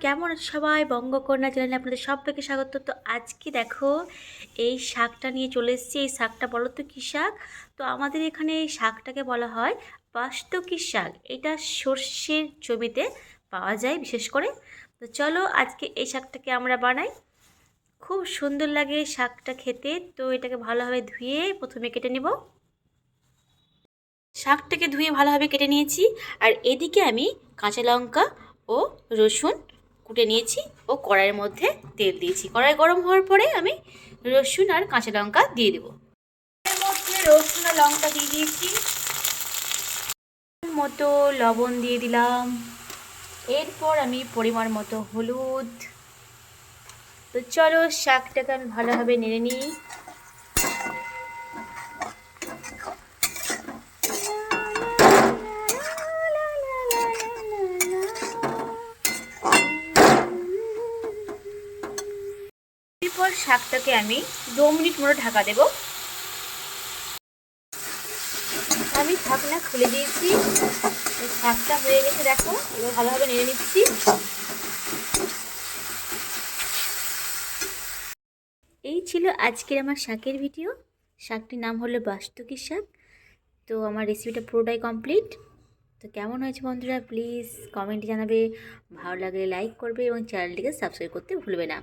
কেমন আছো সবাই? বঙ্গকন্যা চ্যানেলে আপনাদের সবাইকে স্বাগত। তো আজকে দেখো এই শাকটা নিয়ে চলে এসেছি। এই শাকটা বলো তো কী শাক? তো আমাদের এখানে এই শাকটাকে বলা হয় বাসন্তী শাক। এটা সর্ষের জমিতে পাওয়া যায় বিশেষ করে। তো চলো আজকে এই শাকটাকে আমরা বানাই। খুব সুন্দর লাগে শাকটা খেতে। তো এটাকে ভালোভাবে ধুয়ে প্রথমে কেটে নেব। শাকটাকে ধুয়ে ভালোভাবে কেটে নিয়েছি। আর এদিকে আমি কাঁচা লঙ্কা ও রসুন কুটে নিয়েছি ও কড়াইয়ের মধ্যে তেল দিয়েছি। কড়াই গরম হওয়ার পরে আমি রসুন আর কাঁচা লঙ্কা দিয়ে দেবো। এর মধ্যে রসুন আর লঙ্কা দিয়ে দিয়েছি, মতো লবণ দিয়ে দিলাম। এরপর আমি পরিমাণ মতো হলুদ। তো চলো শাকটাকে আমি ভালোভাবে নেড়ে নিই। এরপর শাকটাকে আমি 2 মিনিট মতো ঢাকা দেব। আমি ঢাকনা খুলে দিয়েছি। শাকটা হয়ে গেছে দেখো, এবার ভালোভাবে নেড়ে নিচ্ছি। এই ছিল আজকের আমার শাকের ভিডিও। শাকটির নাম হলো বাসন্তী শাক। তো আমার রেসিপিটা পুরোটাই কমপ্লিট। তো কেমন হয়েছে বন্ধুরা প্লিজ কমেন্টে জানাবে। ভালো লাগলে লাইক করবে এবং চ্যানেলটিকে সাবস্ক্রাইব করতে ভুলবে না।